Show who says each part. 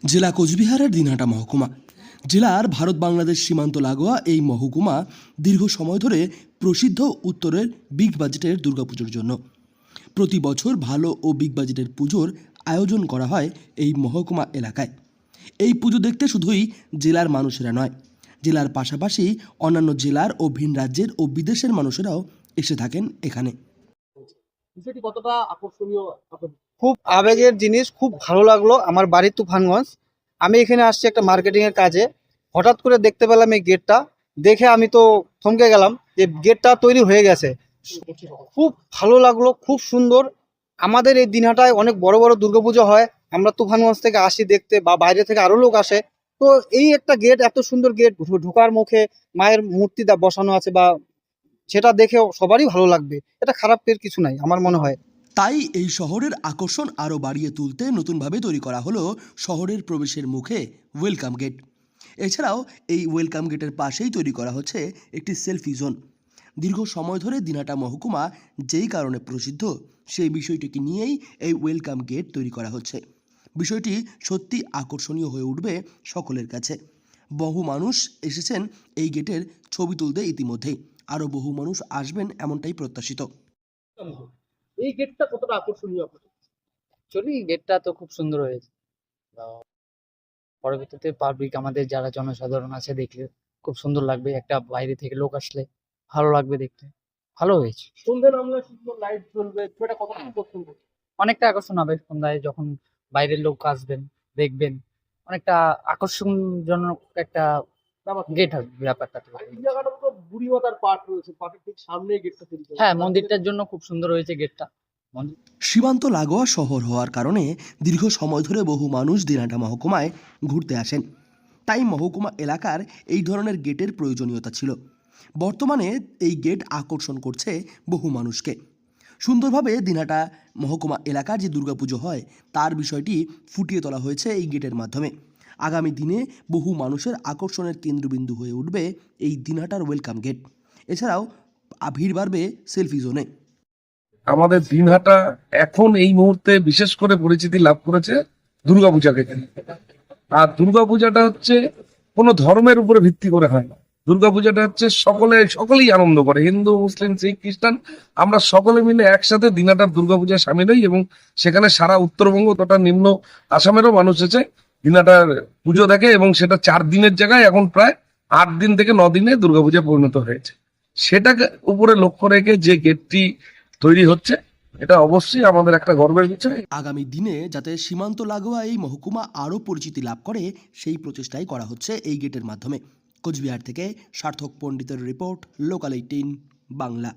Speaker 1: জেলা কোচবিহারের দিনহাটা মহকুমা। জেলার ভারত বাংলাদেশ সীমান্ত লাগোয়া এই মহকুমা দীর্ঘ সময় ধরে প্রসিদ্ধ উত্তরের বিগ বাজেটের দুর্গাপুজোর জন্য। প্রতি বছর ভালো ও বিগ বাজেটের পুজোর আয়োজন করা হয় এই মহকুমা এলাকায়। এই পুজো দেখতে শুধুই জেলার মানুষেরা নয়, জেলার পাশাপাশি অন্যান্য জেলার ও ভিন রাজ্যের ও বিদেশের মানুষেরাও এসে থাকেন এখানে।
Speaker 2: বিষয়টি কতটা আকর্ষণীয়?
Speaker 3: খুব আবেগের জিনিস, খুব ভালো লাগলো। আমার বাড়ি তুফানগঞ্জ, আমি এখানে আসছি একটা মার্কেটিং এর কাজে। হঠাৎ করে দেখতে পেলাম এই গেটটা, দেখে আমি তো থমকে গেলাম যে গেটটা তৈরি হয়ে গেছে। খুব ভালো লাগলো, খুব সুন্দর। আমাদের এই দিনহাটায় অনেক বড় বড় দুর্গাপুজো হয়, আমরা তুফানগঞ্জ থেকে আসি দেখতে, বা বাইরে থেকে আরো লোক আসে। তো এই একটা গেট, এত সুন্দর গেট, ঢোকার মুখে মায়ের মূর্তি বসানো আছে, বা সেটা দেখে সবারই ভালো লাগবে। এটা খারাপের কিছু নাই আমার মনে হয়।
Speaker 1: তাই এই শহরের আকর্ষণ আরও বাড়িয়ে তুলতে নতুনভাবে তৈরি করা হলো শহরের প্রবেশের মুখে ওয়েলকাম গেট। এছাড়াও এই ওয়েলকাম গেটের পাশেই তৈরি করা হচ্ছে একটি সেলফি জোন। দীর্ঘ সময় ধরে দিনহাটা মহকুমা যেই কারণে প্রসিদ্ধ, সেই বিষয়টিকে নিয়েই এই ওয়েলকাম গেট তৈরি করা হচ্ছে। বিষয়টি সত্যি আকর্ষণীয় হয়ে উঠবে সকলের কাছে। বহু মানুষ এসেছেন এই গেটের ছবি তুলতে, ইতিমধ্যেই আরও বহু মানুষ আসবেন এমনটাই প্রত্যাশিত।
Speaker 2: এই গেটটা কতটা আকর্ষণীয় আপনাদের?
Speaker 4: অ্যাকচুয়ালি গেটটা তো খুব সুন্দর হয়েছে। পরবর্তীতে পাবলিক, আমাদের যারা জনসাধারণ আছে, দেখলে খুব সুন্দর লাগবে। একটা বাইরে থেকে লোক আসলে ভালো লাগবে দেখতে। ভালো হয়েছে।
Speaker 2: সন্ধ্যে নামলে সুন্দর লাইট জ্বলবে, এটা কতটা আকর্ষণ করবে?
Speaker 4: অনেকটা আকর্ষণ হবে সন্ধ্যায়, যখন বাইরের লোক আসবেন, দেখবেন। অনেকটা আকর্ষণজনক একটা গেট হবে ব্যাপারটা।
Speaker 2: আর এই জায়গাটা তো বুড়িমাতার পাট রয়েছে, পাটের ঠিক সামনে গেটটা তৈরি করা।
Speaker 4: হ্যাঁ, মন্দিরটার জন্য খুব সুন্দর হয়েছে গেটটা।
Speaker 1: সীমান্ত লাগোয়া শহর হওয়ার কারণে দীর্ঘ সময় ধরে বহু মানুষ দিনহাটা মহকুমায় ঘুরতে আসেন। তাই মহকুমা এলাকার এই ধরনের গেটের প্রয়োজনীয়তা ছিল। বর্তমানে এই গেট আকর্ষণ করছে বহু মানুষকে। সুন্দরভাবে দিনহাটা মহকুমা এলাকার যে দুর্গাপুজো হয় তার বিষয়টি ফুটিয়ে তোলা হয়েছে এই গেটের মাধ্যমে। আগামী দিনে বহু মানুষের আকর্ষণের কেন্দ্রবিন্দু হয়ে উঠবে এই দিনহাটার ওয়েলকাম গেট। এছাড়াও ভিড় বাড়বে সেলফি জোনে।
Speaker 5: আমাদের দিনহাটা এখন এই মুহূর্তে বিশেষ করে পরিচিতি লাভ করেছে দুর্গাপূজাকে নিয়ে। আর দুর্গাপূজাটা হচ্ছে কোনো ধর্মের উপরে ভিত্তি করে হয় না। দুর্গাপূজাটা হচ্ছে সকলেই আনন্দ করে, হিন্দু, মুসলিম, শিখ, খ্রিস্টান, আমরা সকলে মিলে একসাথে দিনহাটার দুর্গাপূজায় সামিল হই, এবং সেখানে সারা উত্তরবঙ্গ তথা নিম্ন আসামেরও মানুষ এসে দিনহাটার পুজো দেখে, এবং সেটা 4 দিনের জায়গায় এখন প্রায় 8 দিন থেকে 9 দিনে দুর্গাপূজা পরিণত হয়েছে। সেটাকে উপরে লক্ষ্য রেখে যে গেটটি তৈরি হচ্ছে, এটা অবশ্যই আমাদের একটা গর্বের বিষয়।
Speaker 1: আগামী দিনে যাতে সীমান্ত লাগোয়া এই মহকুমা আরও পরিচিতি লাভ করে, সেই প্রচেষ্টাই করা হচ্ছে এই গেটের মাধ্যমে। কোচবিহার থেকে সার্থক পণ্ডিতের রিপোর্ট, লোকাল 18 বাংলা।